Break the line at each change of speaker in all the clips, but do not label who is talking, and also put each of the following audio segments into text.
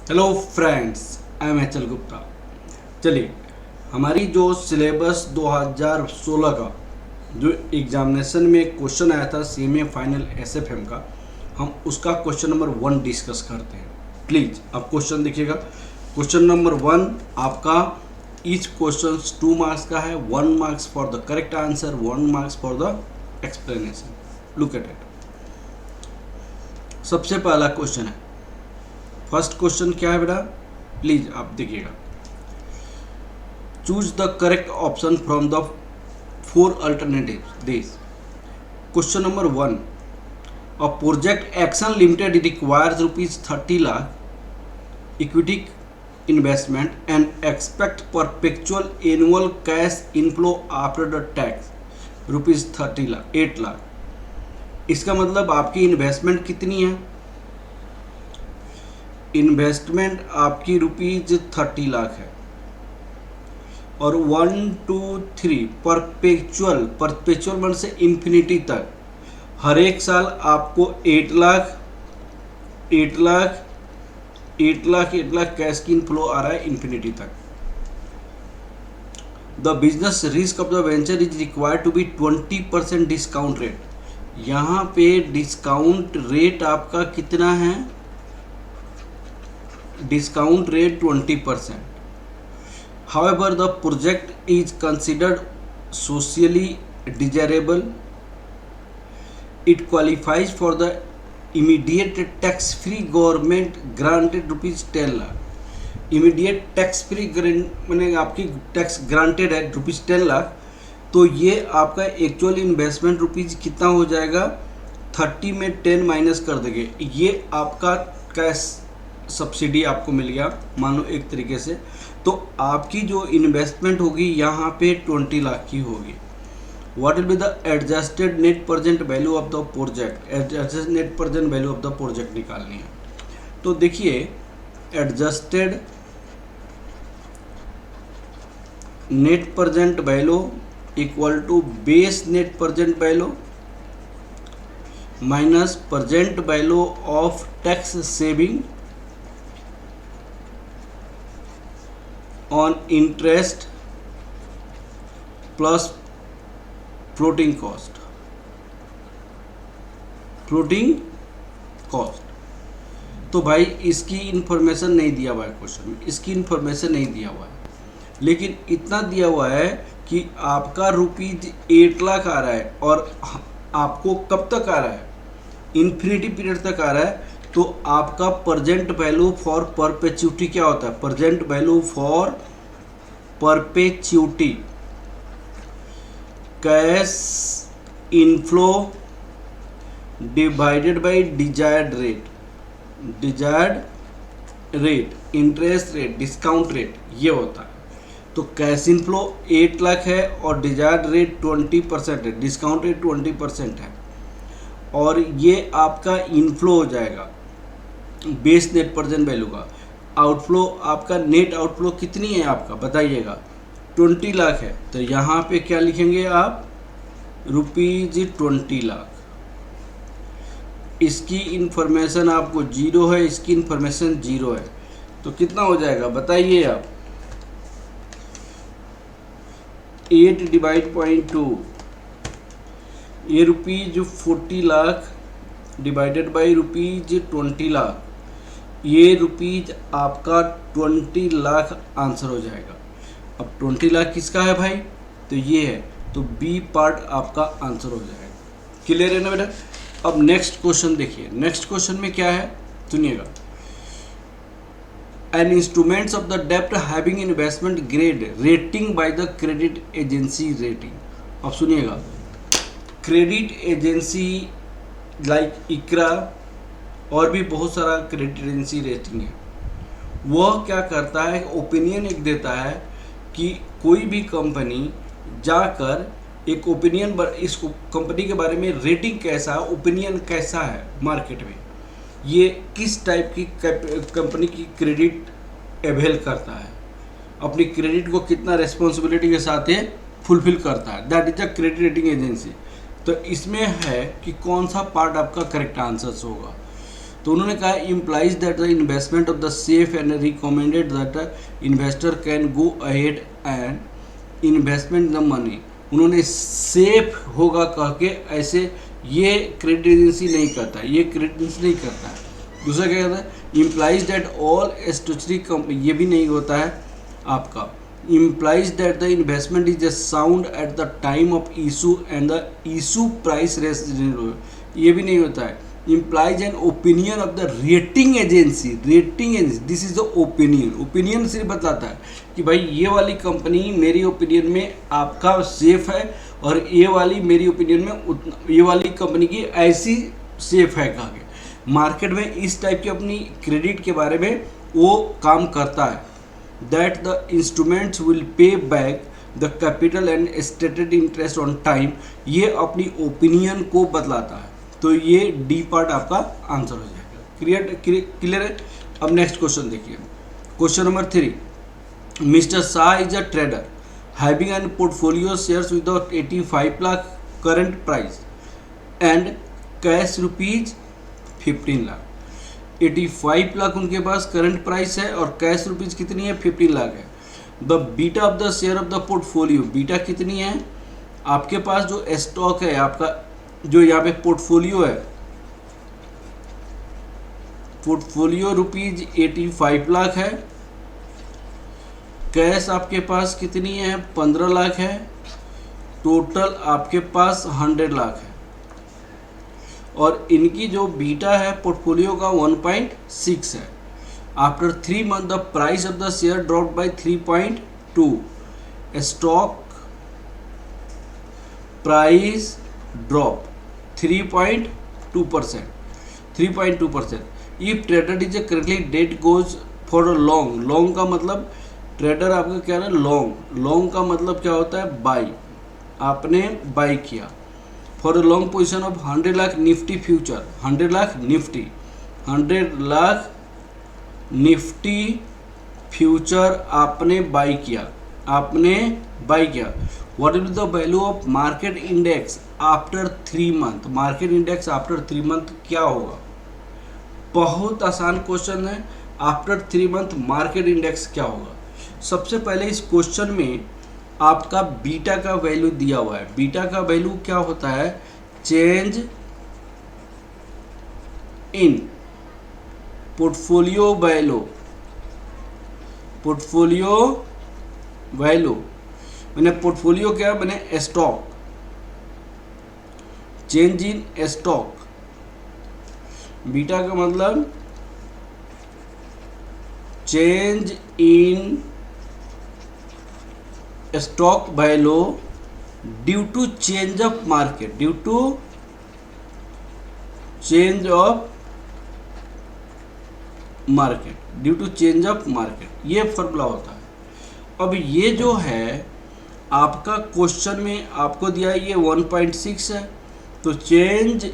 Hello friends, I am H L Gupta. चलिए, हमारी जो सिलेबस 2016 का जो एग्जामिनेशन में क्वेश्चन आया था सीएमए फाइनल एसएफएम का, हम उसका क्वेश्चन नंबर 1 डिस्कस करते हैं। प्लीज़ आप क्वेश्चन देखिएगा। क्वेश्चन नंबर 1 आपका ईच क्वेश्चन 2 मार्क्स का है। 1 marks for the correct answer, 1 marks for the explanation. Look at it. सबसे पहला क्वेश्चन है, फर्स्ट क्वेश्चन क्या है बेटा, प्लीज आप देखिएगा। Choose the correct option from the 4 alternative this. Question number 1, a project action limited requires ₹30 lakh equity investment and expect perpetual annual cash inflow after the tax ₹8 lakh. इसका मतलब आपकी investment कितनी है? इन्वेस्टमेंट आपकी ₹30 लाख है। और 1 2 3 परपेचुअल मन से इन्फिनिटी तक हर एक साल आपको 8 लाख 8 लाख 8 लाख 8 लाख कैश की इनफ्लो आ रहा है इन्फिनिटी तक। The business risk of the venture is required to be 20% discount rate. यहाँ पे डिस्काउंट रेट आपका कितना है? Discount rate 20%. However, the project is considered socially desirable. It qualifies for the immediate tax-free government granted ₹10 lakh. Immediate tax free मैंने आपकी tax granted है ₹10 लाख। तो ये आपका एक्चुअल इन्वेस्टमेंट रुपीज़ कितना हो जाएगा? 30 में 10 माइनस कर देंगे, ये आपका कैश सब्सिडी आपको मिल गया मानो एक तरीके से। तो आपकी जो इन्वेस्टमेंट होगी यहाँ पे 20 लाख की होगी। What will be the adjusted net present value of the project? Adjusted net present value of the project निकालनी है। तो देखिए, adjusted net present value equal to base net present value minus present value of tax saving on interest plus floating cost. तो भाई इसकी information नहीं दिया हुआ है क्वेश्चन में, इसकी इंफॉर्मेशन नहीं दिया हुआ है, लेकिन इतना दिया हुआ है कि आपका ₹8 लाख आ रहा है और आपको कब तक आ रहा है? इन्फिनिटी पीरियड तक आ रहा है। तो आपका प्रेजेंट वैल्यू फॉर परपेचुटी क्या होता है? Present value for perpetuity cash inflow divided by desired rate, interest rate, discount rate, ये होता है। तो कैश इनफ्लो 8 लाख है और डिजायर्ड रेट 20% है, डिस्काउंट रेट 20% है। और ये आपका इनफ्लो हो जाएगा बेस नेट प्रेजेंट वैल्यू का। आउटफ्लो आपका नेट आउटफ्लो कितनी है आपका बताइएगा? 20 लाख है। तो यहाँ पे क्या लिखेंगे आप? ₹20 लाख। इसकी इंफॉर्मेशन आपको 0 है, इसकी इंफॉर्मेशन 0 है। तो कितना हो जाएगा बताइए आप? 8 डिवाइड 0.2, ये ₹40 लाख डिवाइडेड बाई ₹20 लाख, ये रुपीज आपका 20 लाख आंसर हो जाएगा। अब 20 लाख किसका है भाई? तो ये है, तो बी पार्ट आपका आंसर हो जाएगा। क्लियर है ना बेटा? अब नेक्स्ट क्वेश्चन देखिए। नेक्स्ट क्वेश्चन में क्या है सुनिएगा। एन इंस्ट्रूमेंट्स ऑफ द डेप्ट having investment grade rating by the credit agency rating. अब सुनिएगा, क्रेडिट एजेंसी लाइक इकरा और भी बहुत सारा क्रेडिट एजेंसी रेटिंग है, वह क्या करता है? ओपिनियन एक देता है कि कोई भी कंपनी जाकर एक ओपिनियन इस कंपनी के बारे में रेटिंग कैसा है, ओपिनियन कैसा है मार्केट में, ये किस टाइप की कंपनी की क्रेडिट अवेल करता है, अपनी क्रेडिट को कितना रेस्पॉन्सिबिलिटी के साथ ये फुलफिल करता है, that is a credit rating agency. तो इसमें है कि कौन सा पार्ट आपका करेक्ट आंसर्स होगा। तो उन्होंने कहा implies that the investment of the safe and recommended that the investor can go ahead and investment the money. उन्होंने सेफ होगा कह के ऐसे ये क्रेडिट एजेंसी नहीं करता, ये क्रेडिट एजेंसी नहीं करता है। दूसरा क्या कहता है implies that all statutory company, ये भी नहीं होता है आपका। Implies that the investment is a sound at the time of issue and the issue price resident, ये भी नहीं होता है। Implies an opinion of the rating agency, rating agency this is the opinion, opinion सिर्फ बताता है कि भाई ये वाली कंपनी मेरी ओपिनियन में आपका सेफ है और ये वाली मेरी ओपिनियन में ये वाली कंपनी की ऐसी सेफ है कहा के। मार्केट में इस टाइप की अपनी क्रेडिट के बारे में वो काम करता है। That the instruments will pay back the capital and stated interest on time, ये अपनी ओपिनियन को बतलाता है। तो ये डी पार्ट आपका आंसर हो जाएगा। क्लियर है। अब नेक्स्ट क्वेश्चन देखिए, question number 3। Mister Shah is a trader having an portfolio shares with 85 lakh current price and cash rupees 15 lakh. 85 lakh उनके पास करंट प्राइस है और कैश रुपीज कितनी है 15 लाख है। The beta of the share of the portfolio, beta कितनी है आपके पास जो स्टॉक है आपका, जो यहाँ पे पोर्टफोलियो है, पोर्टफोलियो रुपीज 85 लाख है, कैश आपके पास कितनी है 15 लाख है, टोटल आपके पास 100 लाख है और इनकी जो बीटा है पोर्टफोलियो का 1.6 है। After 3 month the price of the share drop by 3.2, stock price drop 3.2%, 3.2%। If trader is currently that goes for a long, long का मतलब ट्रेडर आपका क्या है लॉन्ग, लॉन्ग का मतलब क्या होता है बाई, आपने बाई किया for a long position of 100 lakh Nifty future, 100 lakh Nifty, 100 lakh Nifty future आपने बाई किया, आपने बाई किया। What is the value of market index after 3 month, market index after 3 month क्या होगा। बहुत आसान क्वेश्चन है। आफ्टर 3 मंथ मार्केट इंडेक्स क्या होगा। सबसे पहले इस क्वेश्चन में आपका बीटा का वैल्यू दिया हुआ है। बीटा का वैल्यू क्या होता है change in portfolio value, portfolio value मैंने पोर्टफोलियो क्या मैंने stock, change in stock, beta का मतलब change in stock value due to change of market, due to change of market, due to change of market, ये formula होता है। अब ये जो है आपका क्वेश्चन में आपको दिया है ये 1.6 है, तो चेंज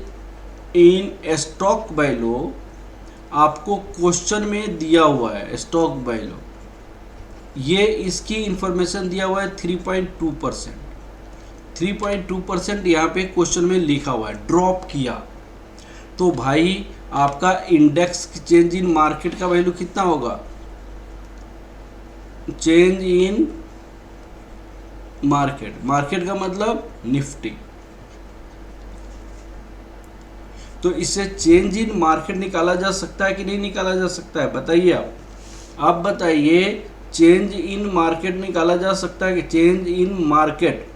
इन स्टॉक वैल्यू आपको क्वेश्चन में दिया हुआ है, स्टॉक वैल्यू ये इसकी इंफॉर्मेशन दिया हुआ है 3.2%, 3.2% यहाँ पे क्वेश्चन में लिखा हुआ है, ड्रॉप किया। तो भाई आपका इंडेक्स चेंज इन मार्केट का वैल्यू कितना होगा, चेंज इन मार्केट, मार्केट का मतलब निफ्टी, तो इससे चेंज इन मार्केट निकाला जा सकता है कि नहीं निकाला जा सकता है बताइए आप बताइए। चेंज इन मार्केट निकाला जा सकता है कि change in market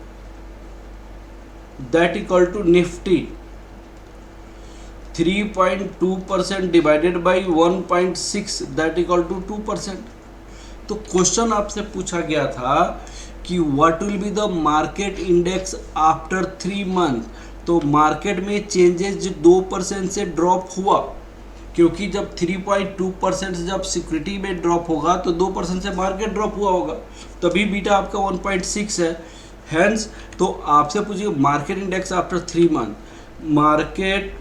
that equal to Nifty 3.2% divided by 1.6 that equal to 2%। तो क्वेश्चन आपसे पूछा गया था कि what will be the market index after 3 month, तो मार्केट में चेंजेस 2% से ड्रॉप हुआ, क्योंकि जब 3.2% से जब सिक्योरिटी में ड्रॉप होगा तो 2% से मार्केट ड्रॉप हुआ होगा, तभी बीटा आपका 1.6 है। हेंस तो आपसे पूछिए market index after 3 month, market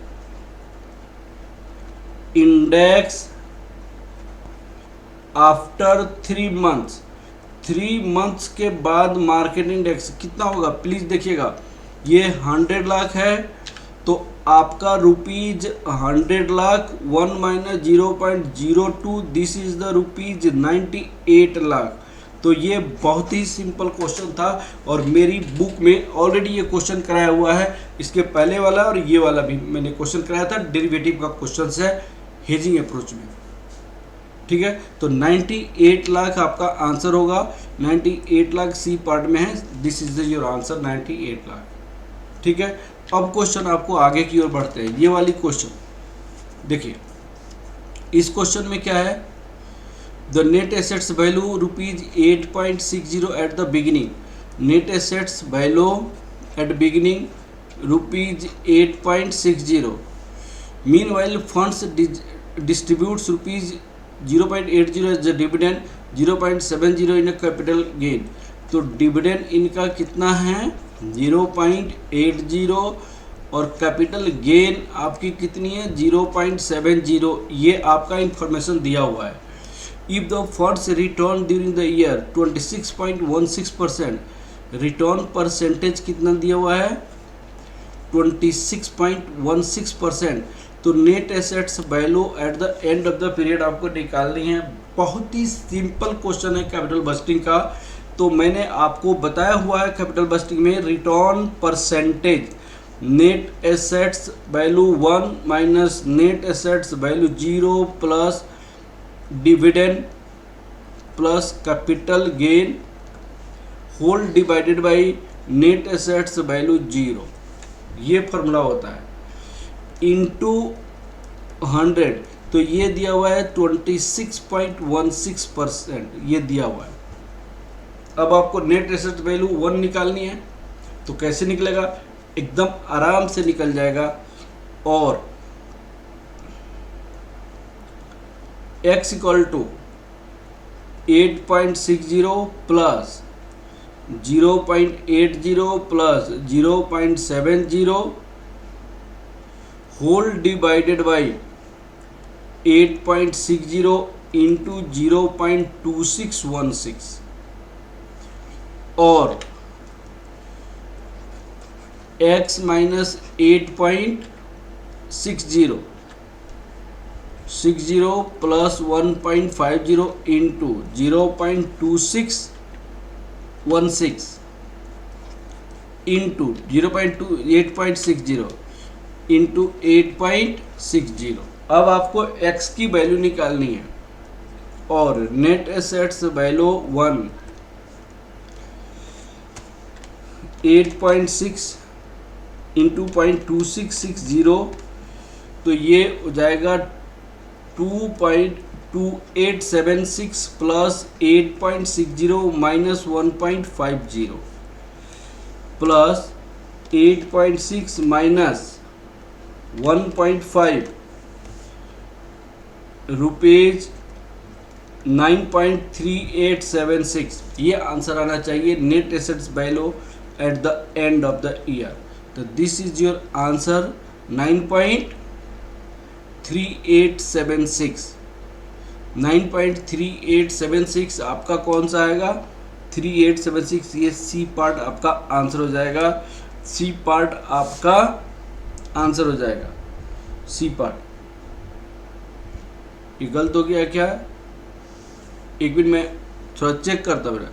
index after 3 months, 3 months के बाद मार्केट इंडेक्स कितना होगा प्लीज देखिएगा। ये 100 लाख है तो आपका rupees 100 lakh 1 minus 0.02, this is the rupees 98 lakh. तो ये बहुत ही सिंपल क्वेश्चन था और मेरी बुक में ऑलरेडी ये क्वेश्चन कराया हुआ है। इसके पहले वाला और ये वाला भी मैंने क्वेश्चन कराया था, डेरिवेटिव का क्वेश्चन है हेजिंग अप्रोच में। ठीक है, तो 98 लाख आपका आंसर होगा। 98 लाख सी पार्ट में है, this is your answer 98 lakh. ठीक है, अब क्वेश्चन आपको आगे की ओर बढ़ते हैं। ये वाली क्वेश्चन देखिए, इस क्वेश्चन में क्या है, the net assets value rupees 8.60 at the beginning. Net assets value at beginning rupees 8.60। Meanwhile funds distributes rupees 0.80 as the dividend, 0.70 in capital gain. तो डिविडेंड इनका कितना है 0.80 और कैपिटल गेन आपकी कितनी है 0.70। ये आपका इंफॉर्मेशन दिया हुआ है। If the funds return during the year 26.16%, return percentage कितना दिया हुआ है 26.16%। तो net assets value at the end of the period आपको निकालनी है। बहुत ही सिंपल क्वेश्चन है कैपिटल बस्टिंग का। तो मैंने आपको बताया हुआ है कैपिटल बस्टिंग में return percentage, net assets value 1 minus net assets value 0 plus dividend plus capital gain whole divided by net assets value 0। ये फॉर्मूला होता है इनटू 100। तो ये दिया हुआ है 26.16%, ये दिया हुआ है। अब आपको नेट एसेट वैल्यू 1 निकालनी है, तो कैसे निकलेगा, एकदम आराम से निकल जाएगा। और x equal to 8.60 plus 0.80 plus 0.70 whole divided by 8.60 into 0.2616 और x minus 8.60 plus 1.50 into 0.2616 into 8.60 into 8.60। अब आपको x की वैल्यू निकालनी है और नेट एसेट्स वैल्यू 1 8.6 इंटू 0.2660, तो ये हो जाएगा 2.2876 plus 8.60 minus 1.50 plus 8.6 minus 1.5 rupees 9.3876। ये आंसर आना चाहिए net assets value at the end of the year. तो दिस इज योर आंसर 9.3876। 9.3876 आपका कौन सा आएगा 3876। ये सी पार्ट आपका आंसर हो जाएगा, सी पार्ट आपका आंसर हो जाएगा, सी पार्ट। ये गलत हो गया क्या, एक मिनट में थोड़ा चेक करता मेरा।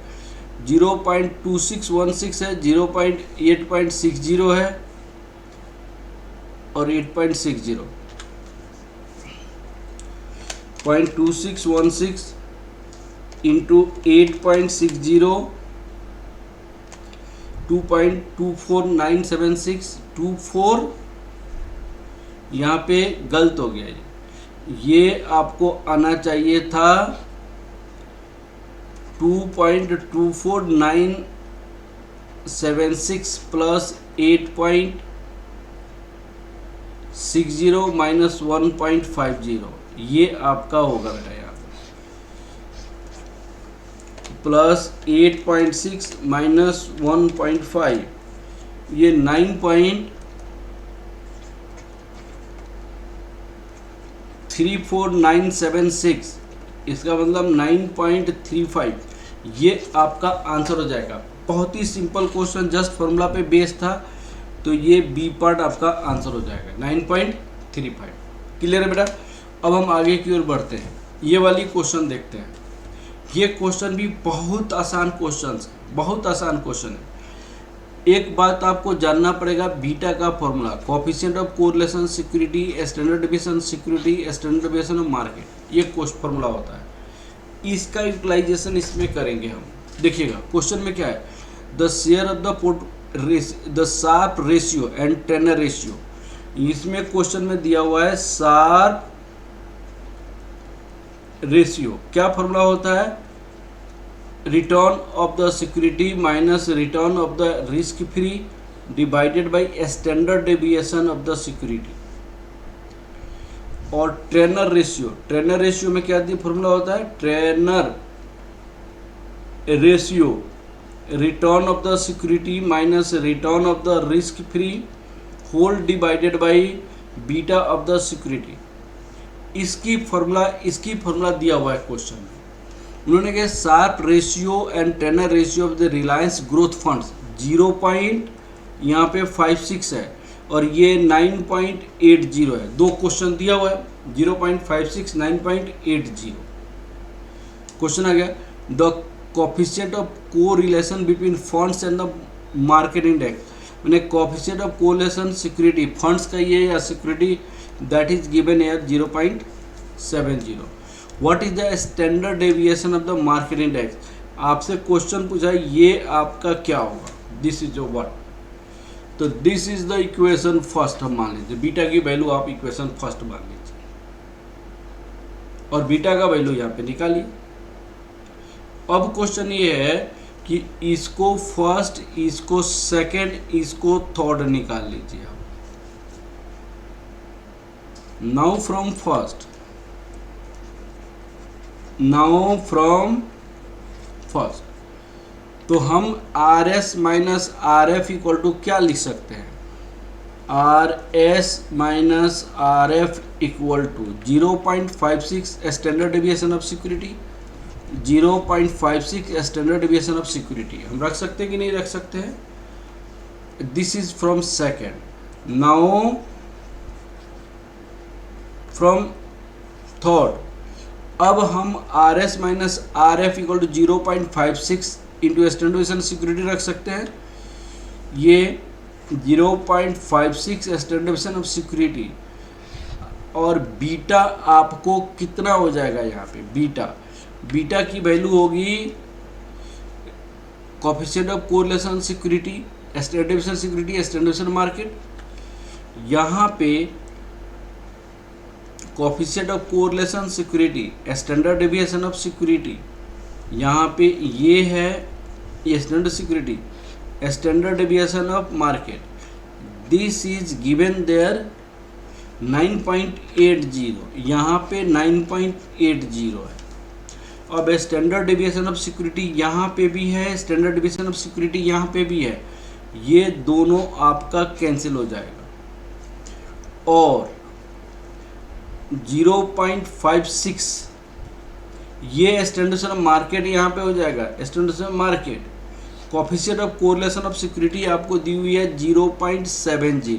0.2616 है, 0.860 है और 8.60। 0.2616 इंटू 8.60 2.24976 24। यहाँ पे गलत हो गया, ये आपको आना चाहिए था 2.24976 प्लस 8.60 माइनस 1.50। ये आपका होगा बेटा यहाँ प्लस 8.6 माइनस 1.5, ये 9.34976, इसका मतलब 9.35। ये आपका आंसर हो जाएगा। बहुत ही सिंपल क्वेश्चन, जस्ट फॉर्मूला पे बेस था। तो ये बी पार्ट आपका आंसर हो जाएगा 9.35। क्लियर है बेटा। अब हम आगे की ओर बढ़ते हैं, ये वाली क्वेश्चन देखते हैं। ये क्वेश्चन भी बहुत आसान क्वेश्चन है, बहुत आसान क्वेश्चन है। एक बात आपको जानना पड़ेगा, बीटा का formula, coefficient of correlation security, standard deviation security, standard deviation of market, ये क्वेश्चन फॉर्मूला होता है। इसका यूटिलाइजेशन इसमें करेंगे हम। देखिएगा क्वेश्चन में क्या है, the share of the Sharpe ratio and Treynor ratio. इसमें क्वेश्चन में दिया हुआ है शार्प रेशियो, क्या फॉर्मूला होता है, return of the security minus return of the risk free divided by standard deviation of the security. और ट्रेनर रेशियो, ट्रेनर रेशियो में क्या फॉर्मूला होता है, Treynor ratio return of the security minus return of the risk free whole divided by beta of the security. इसकी formula दिया हुआ है question में। उन्होंने कहा Sharpe ratio and Treynor ratio of the Reliance growth funds 0. यहाँ पे 56 है और ये 9.80 है। दो क्वेश्चन दिया हुआ है, 0.56 9.80। क्वेश्चन आ गया, the coefficient of correlation between funds and the market index. मैंने coefficient of correlation security, funds का ये या security, that is given at 0.70। What is the standard deviation of the market index. आपसे क्वेश्चन पूछा है ये आपका क्या होगा, दिस इज योर व्हाट। तो this is the equation first हम मान लीजिए, बीटा की वैल्यू आप इक्वेशन फर्स्ट मान लीजिए और बीटा का वैल्यू यहाँ पे निकालिए। अब क्वेश्चन ये है कि इसको फर्स्ट, इसको सेकंड, इसको थर्ड निकाल लीजिए आप। Now from first, now from first, तो हम R S minus R F equal to क्या लिख सकते हैं, R S minus R F equal to 0.56 standard deviation of security, 0.56 standard deviation of security. हम रख सकते हैं कि नहीं रख सकते हैं। This is from second. Now from third, अब हम R S minus R F equal to 0.56 into standard deviation security रख सकते हैं। ये 0.56 स्टैंडर्ड डेविएशन ऑफ सिक्योरिटी और बीटा आपको कितना हो जाएगा यहाँ पे, बीटा की वैल्यू होगी coefficient of correlation security, standard deviation security, standard deviation market. यहाँ पे coefficient of correlation security, standard deviation of security, यहाँ पे ये है ये standard security, standard deviation of market. This is given there 9.80, यहाँ पे 9.80 है। अब स्टैंडर्ड डेविएशन ऑफ सिक्योरिटी यहाँ पे भी है, स्टैंडर्ड डेविएशन ऑफ सिक्योरिटी यहाँ पे भी है, ये दोनों आपका कैंसिल हो जाएगा और 0.56 ये स्टैंडर्ड ऑफ मार्केट यहाँ पे हो जाएगा, standard of market. Coefficient of correlation of security आपको दी हुई है 0.70,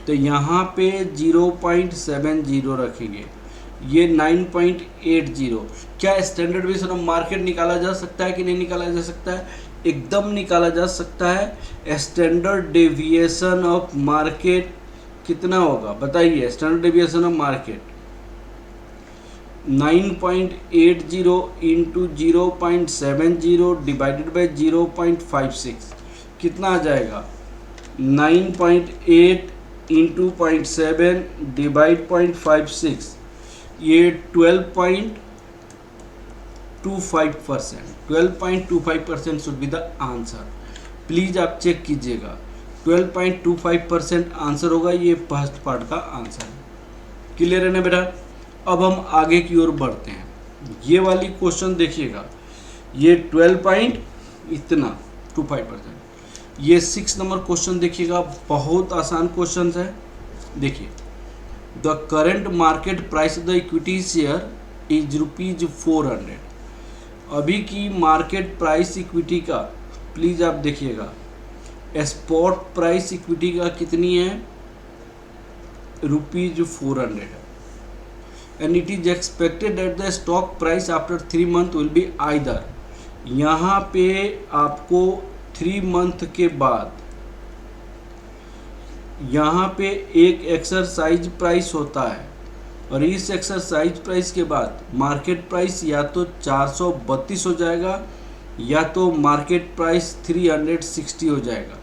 तो यहाँ पे 0.70 रखेंगे, ये 9.80। क्या स्टैंडर्ड डेविएशन ऑफ मार्केट निकाला जा सकता है कि नहीं निकाला जा सकता है, एकदम निकाला जा सकता है। स्टैंडर्ड डेविएशन ऑफ मार्केट कितना होगा बताइए, standard deviation of market 9.80 into 0.70 divided by 0.56 कितना आ जाएगा, 9.8 इंटू 0.7 डिवाइड 0.56, ये 12.25%, 12.25% should be the answer. Please आप चेक कीजिएगा, 12.25% आंसर होगा, ये फर्स्ट पार्ट का आंसर है। क्लियर है ना बेटा। अब हम आगे की ओर बढ़ते हैं, ये वाली क्वेश्चन देखिएगा, ये 12.25%। ये 6 नंबर क्वेश्चन देखिएगा, बहुत आसान क्वेश्चन है। देखिए, the current market price of the equity share is ₹400। अभी की मार्केट प्राइस इक्विटी का प्लीज़ आप देखिएगा, स्पॉट प्राइस इक्विटी का कितनी है, ₹400 है। And it is expected that the stock price after 3 month will be either, यहाँ पे आपको 3 मंथ के बाद यहाँ पे एक एक्सरसाइज प्राइस होता है और इस एक्सरसाइज प्राइस के बाद मार्केट प्राइस या तो 432 हो जाएगा या तो मार्केट प्राइस 360 हो जाएगा।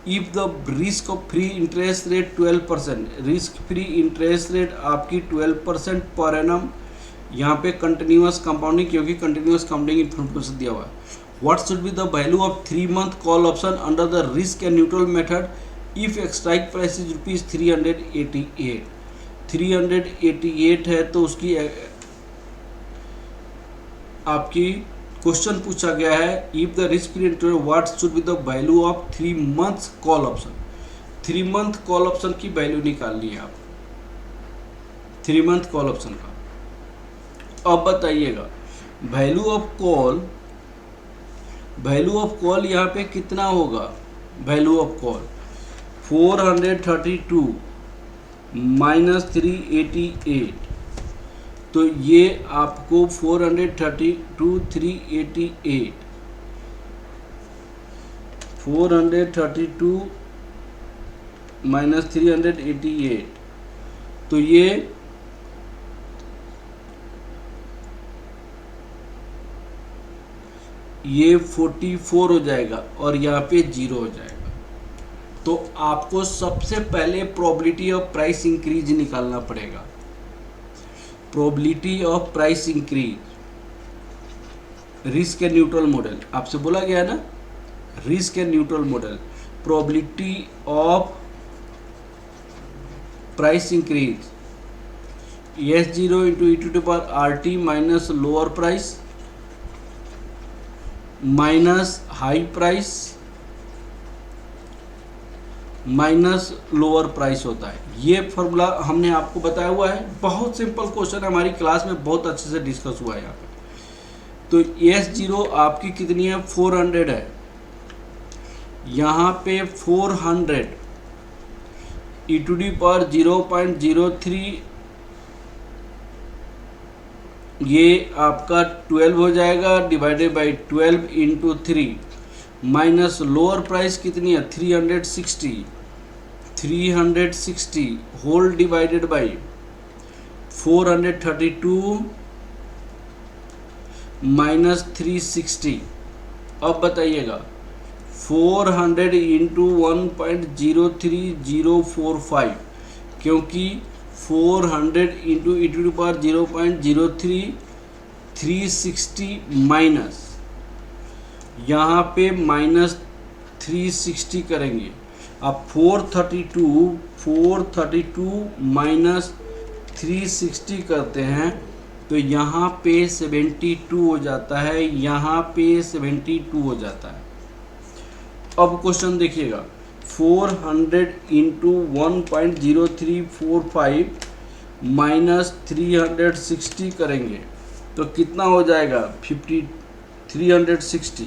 If the risk of free interest rate 12%, risk free interest rate आपकी 12% पर एनम, यहाँ पे कंटिन्यूअस कंपाउंडिंग, क्योंकि कंटिन्यूअस कंपाउंडिंग इन्फॉर्मेशन दिया हुआ है। What should be the value of 3 month call option under the risk and neutral method if strike price is ₹388। 388 है तो उसकी आपकी क्वेश्चन पूछा गया है if the risk free interest what should be the value of 3 months call option. 3 month call option की value निकालनी है आप, 3 मंथ कॉल ऑप्शन का। अब बताइएगा वैल्यू ऑफ कॉल यहाँ पे कितना होगा, वैल्यू ऑफ कॉल 432 माइनस 388, तो ये आपको 432 माइनस 388, तो ये ये 44 हो जाएगा और यहाँ पे 0 हो जाएगा। तो आपको सबसे पहले प्रोबेबिलिटी ऑफ प्राइस इंक्रीज निकालना पड़ेगा। Probability of price increase, risk and neutral model आपसे बोला गया ना, risk and neutral model, probability of price increase S0 into e⁻RT minus lower price minus high price minus lower price होता है। ये formula हमने आपको बताया हुआ है, बहुत सिंपल क्वेश्चन है, हमारी क्लास में बहुत अच्छे से डिस्कस हुआ है यहाँ पे। तो S0 आपकी कितनी है, 400 है, यहाँ पे 400 e⁻0.03, ये आपका 12 हो जाएगा divided by 12 into 3 minus lower price कितनी है 360 होल डिवाइडेड बाई 432 माइनस 360। अब बताइएगा 400 इंटू 1.03045, क्योंकि 400 इंटू e⁻0.03 360 माइनस यहाँ पे माइनस 360 करेंगे। अब 432 माइनस 360 करते हैं तो यहाँ पे 72 हो जाता है, यहाँ पे 72 हो जाता है। अब क्वेश्चन देखिएगा 400 इंटू 1.0345 माइनस 360 करेंगे तो कितना हो जाएगा 360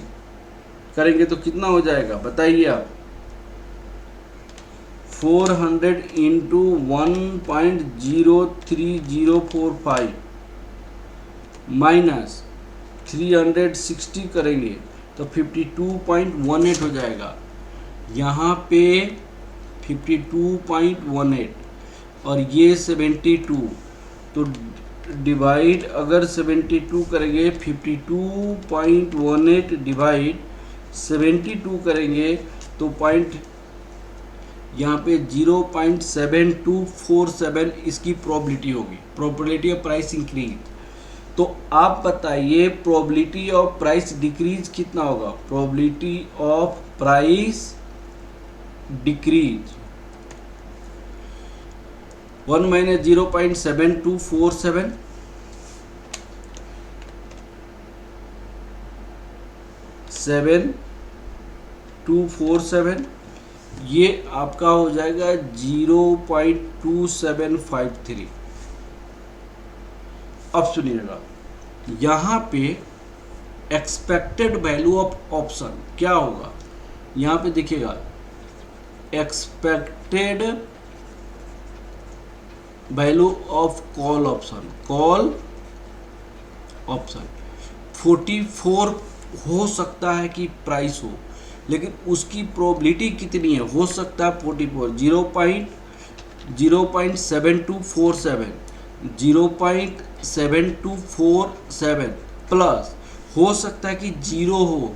करेंगे तो कितना हो जाएगा बताइए आप। 400 इंटू 1.03045 माइनस 360 करेंगे तो 52.18 हो जाएगा, यहाँ पे 52.18 और ये 72, तो डिवाइड अगर 72 करेंगे 52.18 डिवाइड 72 करेंगे तो पॉइंट यहाँ पे 0.7247 इसकी प्रोबेबिलिटी होगी, प्रोबेबिलिटी ऑफ प्राइस इंक्रीज। तो आप बताइए प्रोबेबिलिटी ऑफ प्राइस डिक्रीज कितना होगा, probability of price decrease 1 minus 0.7247 7247, ये आपका हो जाएगा 0.2753। अब सुनिएगा यहाँ पे एक्सपेक्टेड वैल्यू ऑफ ऑप्शन क्या होगा, यहाँ पे देखिएगा expected value of call option, call option 44 हो सकता है कि प्राइस हो, लेकिन उसकी प्रोबेबिलिटी कितनी है? हो सकता है 44, 0.7247, 0.7247 प्लस हो सकता है कि जीरो हो,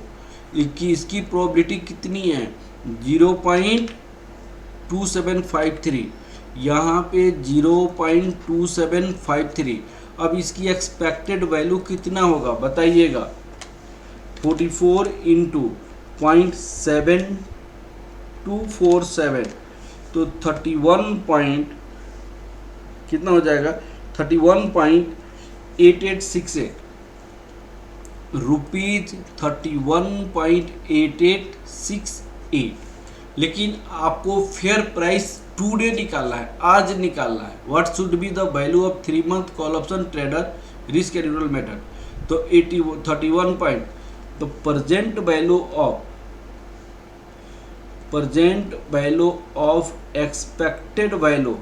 कि इसकी प्रोबेबिलिटी कितनी है? 0.2753, यहाँ पे 0.2753। अब इसकी एक्सपेक्टेड वैल्यू कितना होगा बताइएगा? 44 इंटू 0.7247 तो 31 पॉइंट कितना हो जाएगा? 31.8868 रुपीज, 31.8868। लेकिन आपको फेयर प्राइस टुडे निकालना है, आज निकालना है। What should be the value of 3 month call option trader risk editorial method? तो 31 पॉइंट, तो present value of expected value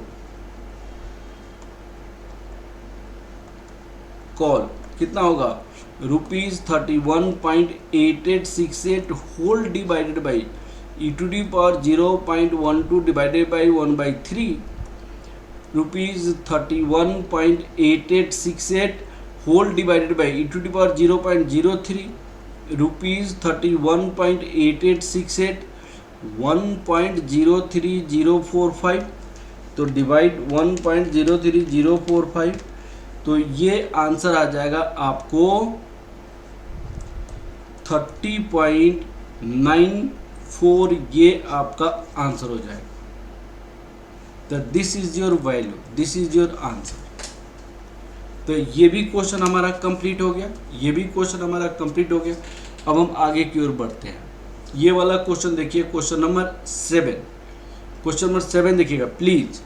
call कितना होगा? Rupees 31.8868 whole divided by e to the power 0.12 divided by 1/3, rupees 31.8868 whole divided by e to the power 0.03, rupees 31.8868 1.03045, तो divide 1.03045, तो ये answer आ जाएगा आपको 30.94, ये आपका आंसर हो जाएगा। तो this is your value, this is your answer. तो ये भी क्वेश्चन हमारा कंप्लीट हो गया, ये भी क्वेश्चन हमारा कंप्लीट हो गया। अब हम आगे की ओर बढ़ते हैं। ये वाला क्वेश्चन देखिए, क्वेश्चन नंबर 7। क्वेश्चन नंबर 7 देखिएगा please.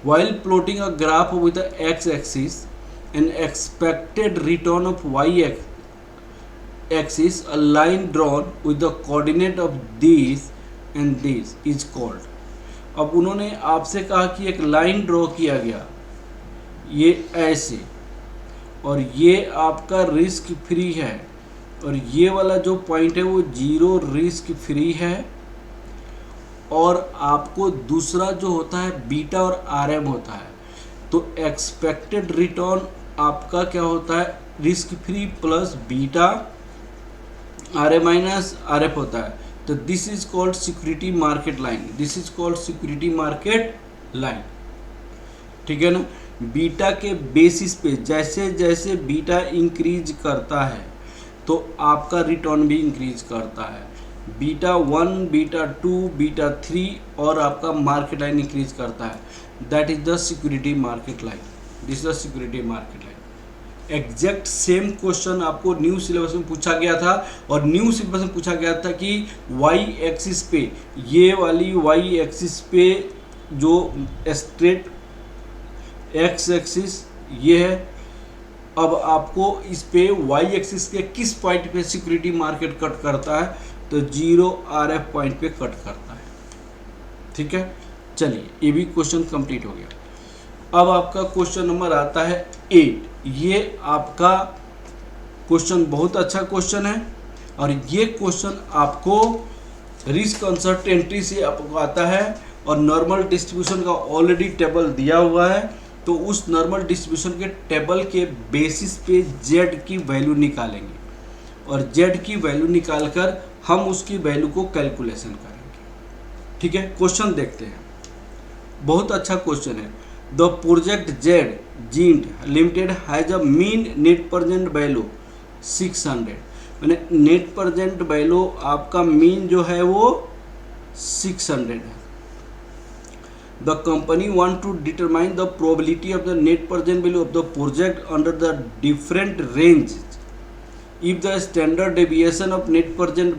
While plotting a graph with the x-axis and expected return of y-axis, a line drawn with the coordinate of this and this is called। अब उन्होंने आपसे कहा कि एक लाइन ड्रॉ किया गया ये ऐसे, और ये आपका रिस्क फ्री है, और ये वाला जो पॉइंट है वो जीरो रिस्क फ्री है, और आपको दूसरा जो होता है बीटा और आरएम होता है। तो एक्सपेक्टेड रिटर्न आपका क्या होता है? Risk free plus beta RM minus RF होता है। तो this is called security market line, this is called security market line, ठीक है ना। बीटा के बेसिस पे जैसे जैसे बीटा इंक्रीज करता है तो आपका रिटर्न भी इंक्रीज करता है। बीटा 1, बीटा 2, बीटा 3 और आपका मार्केट लाइन इंक्रीज करता है। That is the security market line, this is the security market line. Exact same question आपको न्यू सिलेबस में पूछा गया था, और न्यू सिलेबस में पूछा गया था कि वाई एक्सिस पे, ये वाली वाई एक्सिस पे जो स्ट्रेट एक्स एक्सिस ये है, अब आपको इस पे वाई एक्सिस के किस पॉइंट पे सिक्योरिटी मार्केट कट करता है? तो 0 RF पॉइंट पे कट करता है, ठीक है। चलिए ये भी क्वेश्चन कंप्लीट हो गया। अब आपका क्वेश्चन नंबर आता है 8। ये आपका क्वेश्चन बहुत अच्छा क्वेश्चन है, और ये क्वेश्चन आपको रिस्क अनसर्टेनिटी से आपको आता है, और नॉर्मल डिस्ट्रीब्यूशन का ऑलरेडी टेबल दिया हुआ है। तो उस नॉर्मल डिस्ट्रीब्यूशन के टेबल के बेसिस पे जेड की वैल्यू निकालेंगे, और जेड की वैल्यू निकालकर हम उसकी वैल्यू को कैलकुलेशन करेंगे, ठीक है। क्वेश्चन देखते हैं, बहुत अच्छा क्वेश्चन है। The project Z giant limited has a mean net present value 600, मैंने नेट प्रेजेंट वैल्यू आपका मीन जो है वो 600 है। The company want to determine the probability of the net present value of the project under the different range if the standard deviation of net present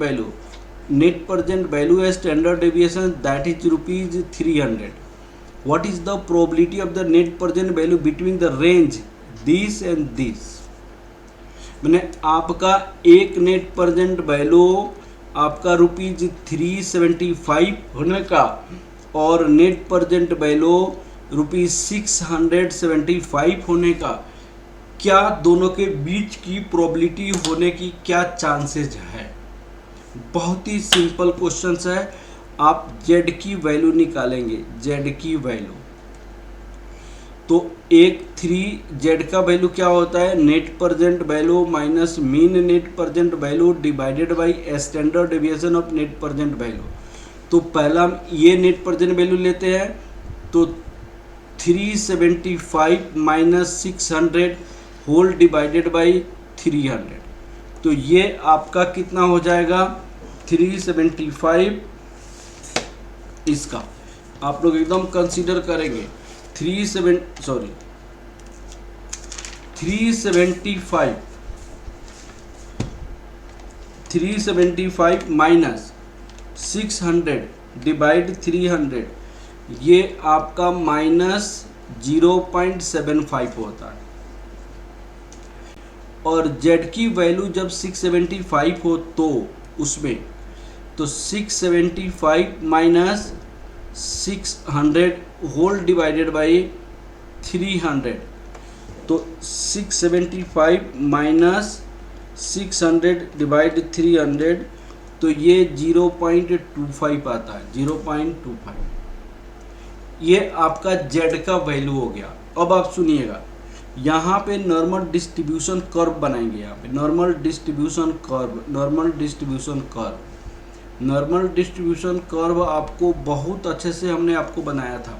value has standard deviation that is rupees 300, what is the probability of the net present value between the range this and this? मैंने आपका एक net present value आपका ₹375 होने का और net present value ₹675 होने का, क्या दोनों के बीच की प्रोबेबिलिटी होने की क्या चांसेस है? बहुत ही सिंपल क्वेश्चंस है। आप जेड की वैल्यू निकालेंगे, जेड की वैल्यू तो एक 3 का वैल्यू क्या होता है? Net present value minus mean net present value divided by standard deviation of net present value. तो पहला हम ये नेट प्रेजेंट वैल्यू लेते हैं, तो 375 माइनस 600 होल डिवाइडेड बाय 300, तो ये आपका कितना हो जाएगा? 375। इसका आप लोग एकदम कंसीडर करेंगे 375 माइनस 600 डिवाइड 300, ये आपका माइनस 0.75 होता है। और जेड की वैल्यू जब 675 हो तो उसमें तो 675 माइनस 600 होल डिवाइडेड बाई 300, तो 675 माइनस 600 डिवाइड 300, तो ये 0.25 आता है, 0.25। ये आपका जेड का वैल्यू हो गया। अब आप सुनिएगा, यहाँ पे नॉर्मल डिस्ट्रीब्यूशन कर्व बनाएंगे। यहाँ पे नॉर्मल डिस्ट्रीब्यूशन कर्व आपको बहुत अच्छे से हमने आपको बनाया था,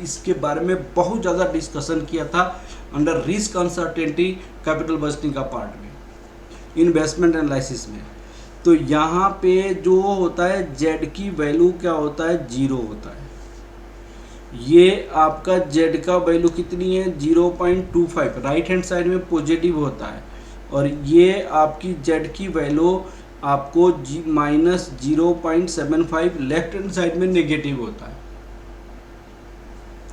इसके बारे में बहुत ज़्यादा डिस्कशन किया था under risk uncertainty capital budgeting का पार्ट में, इन्वेस्टमेंट एनालिसिस में। तो यहाँ पे जो होता है जेड की वैल्यू क्या होता है? 0 होता है। ये आपका जेड का वैल्यू कितनी है? 0.25, राइट हैंड साइड में पॉजिटिव होता है, और ये आपकी जेड की वैल्यू आपको माइनस 0.75 लेफ्ट हैंड साइड में नेगेटिव होता है।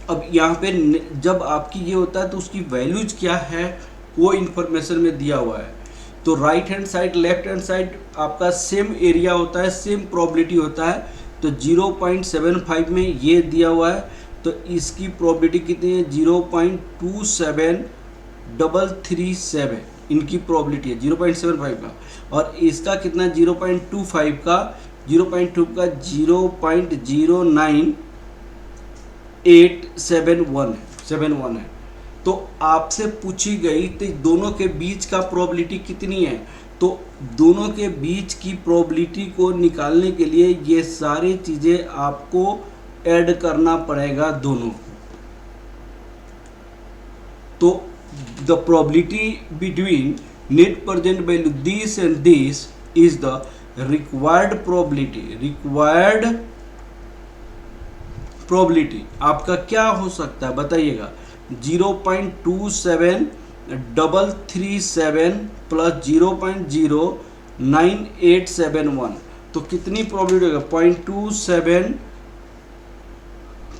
अब यहाँ पे जब आपकी ये होता है तो उसकी वैल्यूज क्या है वो इन्फॉर्मेशन में दिया हुआ है। तो right hand side left hand side आपका सेम एरिया होता है, सेम प्रोबेबिलिटी होता है। तो 0.75 में ये दिया हुआ है, तो इसकी प्रोबेबिलिटी कितनी है? 0.27337 इनकी प्रोबेबिलिटी है 0.75 का, और इसका कितना? 0.25 का 0.871 है। तो आपसे पूछी गई तो दोनों के बीच का प्रोबेबिलिटी कितनी है? तो दोनों के बीच की प्रोबेबिलिटी को निकालने के लिए ये सारी चीज़ें आपको ऐड करना पड़ेगा दोनों को। तो the probability between net present value this and this is the required probability आपका क्या हो सकता है बताइएगा? 0.27337 प्लस 0.09871, तो कितनी प्रोबेबिलिटी होगा?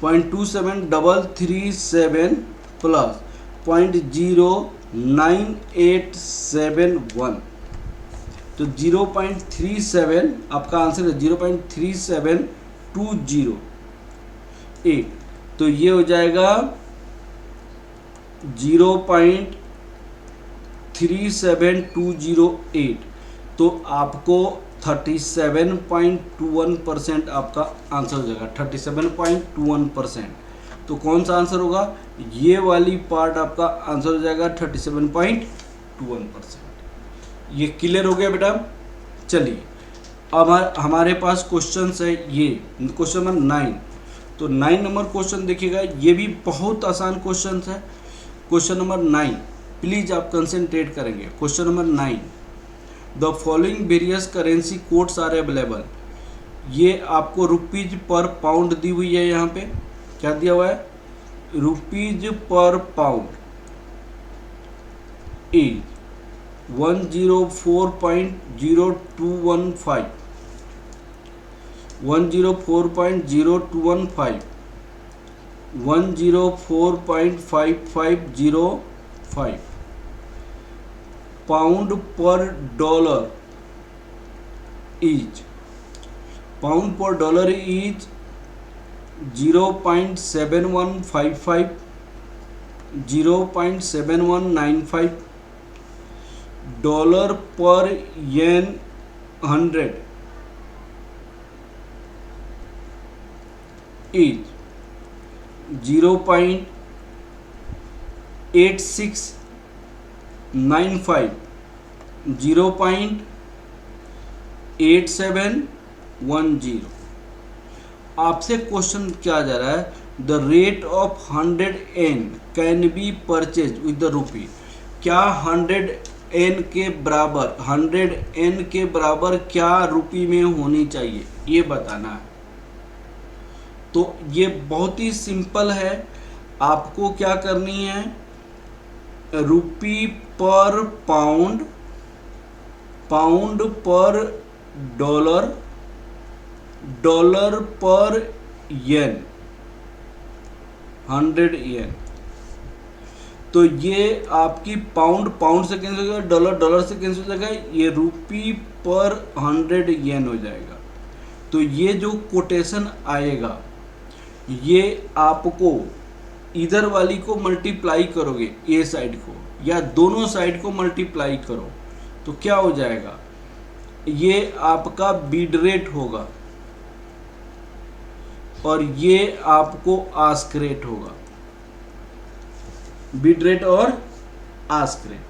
0.27337 प्लस 0.09871, तो 0.37 आपका आंसर है 0.37208, तो ये हो जाएगा 0.37208। तो आपको 37.21% आपका आंसर हो जाएगा, 37.21%। तो कौन सा आंसर होगा? ये वाली पार्ट आपका आंसर हो जाएगा 37.21%। ये क्लियर हो गया बेटा? चलिए अब हमारे पास क्वेश्चन है, ये क्वेश्चन नंबर 9। तो 9 नंबर क्वेश्चन देखिएगा, ये भी बहुत आसान क्वेश्चन है। क्वेश्चन नंबर 9 प्लीज आप कंसंट्रेट करेंगे। Question number 9, the following various currency codes are available. ये आपको रुपीज पर पाउंड दी हुई है। यहाँ पे क्या दिया हुआ है? Rupees per pound is 104.0215, 104.0215, 104.5505, pound per dollar is pound per dollar is 0.7155, 0.7195, dollar per yen 100 is 0.8695, 0.8710। आपसे क्वेश्चन क्या जा रहा है, the rate of 100 yen can be purchase with the rupee. क्या 100 एन के बराबर, 100 एन के बराबर क्या रुपी में होनी चाहिए, ये बताना है। तो ये बहुत ही सिंपल है, आपको क्या करनी है, रुपी पर pound, pound per dollar, dollar पर येन, 100 येन। तो ये आपकी पाउंड, पाउंड से कैंसिल हो जाएगा, डॉलर, डॉलर से कैंसिल हो जाएगा, ये रुपी पर 100 येन हो जाएगा। तो ये जो कोटेशन आएगा, ये आपको इधर वाली को मल्टीप्लाई करोगे, ए साइड को, या दोनों साइड को मल्टीप्लाई करो, तो क्या हो जाएगा, ये आपका बीड रेट होगा और ये आपको आस्क रेट होगा। बीड रेट और आस्क रेट,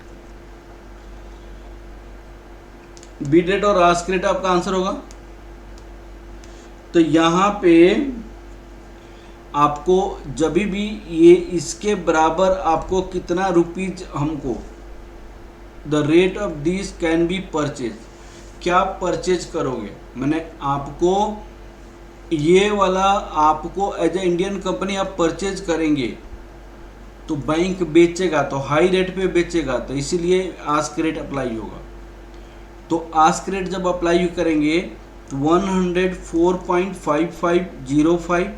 बीड रेट और आस्क रेट आपका आंसर होगा। तो यहां पे आपको जब भी ये इसके बराबर आपको कितना रुपीज, हमको the rate of this can be purchase, क्या परचेज करोगे, मैंने आपको ये वाला, आपको एज ए इंडियन कंपनी आप परचेज करेंगे तो बैंक बेचेगा, तो हाई रेट पे बेचेगा, तो इसीलिए आस्क रेट अप्लाई होगा। तो आस्क रेट जब अप्लाई करेंगे तो 104.5505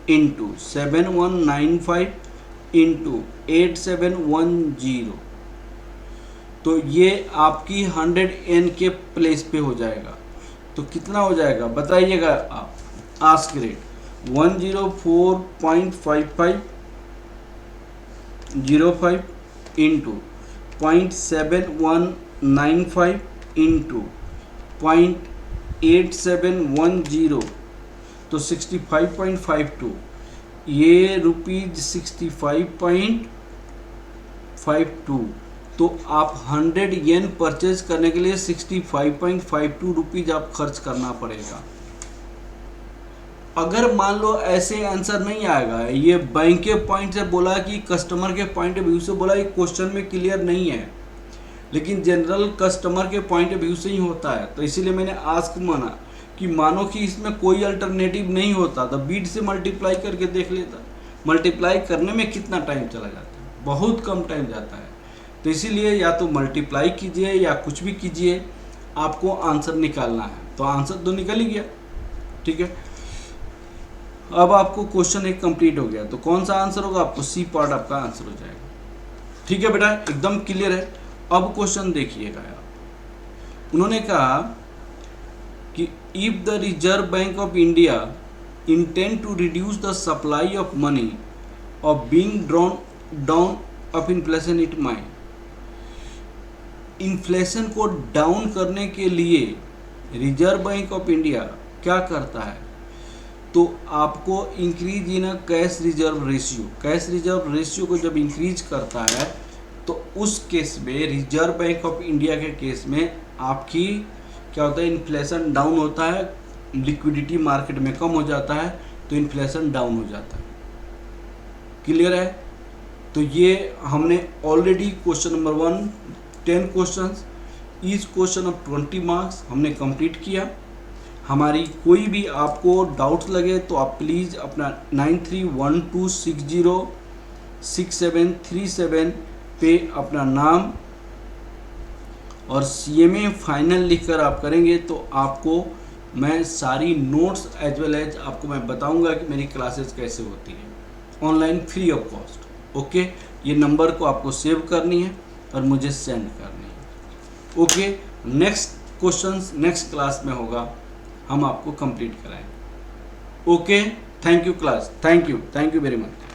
इंटू 7195 इंटू 8710, तो ये आपकी 100 एन के प्लेस पे हो जाएगा। तो कितना हो जाएगा बताइएगा आप, आस्क रेट 104.5505 इंटू 0.7195 इंटू 0.8710, तो 65.52, ये रुपीज 65.52। तो आप 100 येन परचेज करने के लिए 65.52 रुपीज आप खर्च करना पड़ेगा। अगर मान लो ऐसे आंसर नहीं आएगा, ये बैंक के पॉइंट से बोला कि कस्टमर के पॉइंट ऑफ व्यू से बोला, ये क्वेश्चन में क्लियर नहीं है, लेकिन जनरल कस्टमर के पॉइंट ऑफ व्यू से ही होता है। तो इसीलिए मैंने आस्क माना कि मानो कि इसमें कोई अल्टरनेटिव नहीं होता तो बीट से मल्टीप्लाई करके देख लेता। मल्टीप्लाई करने में कितना टाइम चला जाता है, बहुत कम टाइम जाता है। तो इसीलिए या तो मल्टीप्लाई कीजिए या कुछ भी कीजिए, आपको आंसर निकालना है। तो आंसर तो निकल ही गया, ठीक है। अब आपको क्वेश्चन एक कंप्लीट हो गया, तो कौन सा आंसर होगा, आपको सी पार्ट आपका आंसर हो जाएगा। ठीक है बेटा, एकदम क्लियर है। अब क्वेश्चन देखिएगा आप, उन्होंने कहा कि if the reserve bank of India intend to reduce the supply of money of being drawn down of inflation it might, inflation को डाउन करने के लिए रिजर्व बैंक ऑफ इंडिया क्या करता है, तो आपको increase in a cash reserve ratio, cash reserve ratio को जब इंक्रीज करता है तो उस केस में, रिजर्व बैंक ऑफ इंडिया के केस में आपकी क्या होता है, इन्फ्लेशन डाउन होता है, लिक्विडिटी मार्केट में कम हो जाता है, तो इन्फ्लेशन डाउन हो जाता है। क्लियर है। तो ये हमने already question number 1 10 questions, each question of 20 marks हमने कंप्लीट किया। हमारी कोई भी आपको डाउट्स लगे तो आप प्लीज़ अपना 9312606737 पे अपना नाम और CMA फाइनल लिखकर आप करेंगे तो आपको मैं सारी नोट्स एज वेल एज आपको मैं बताऊंगा कि मेरी क्लासेस कैसे होती है online free of cost. Okay, ये नंबर को आपको सेव करनी है और मुझे सेंड करनी है। Okay, next questions next class में होगा। हम आपको कंप्लीट कराएंगे। Okay, thank you class, thank you very much.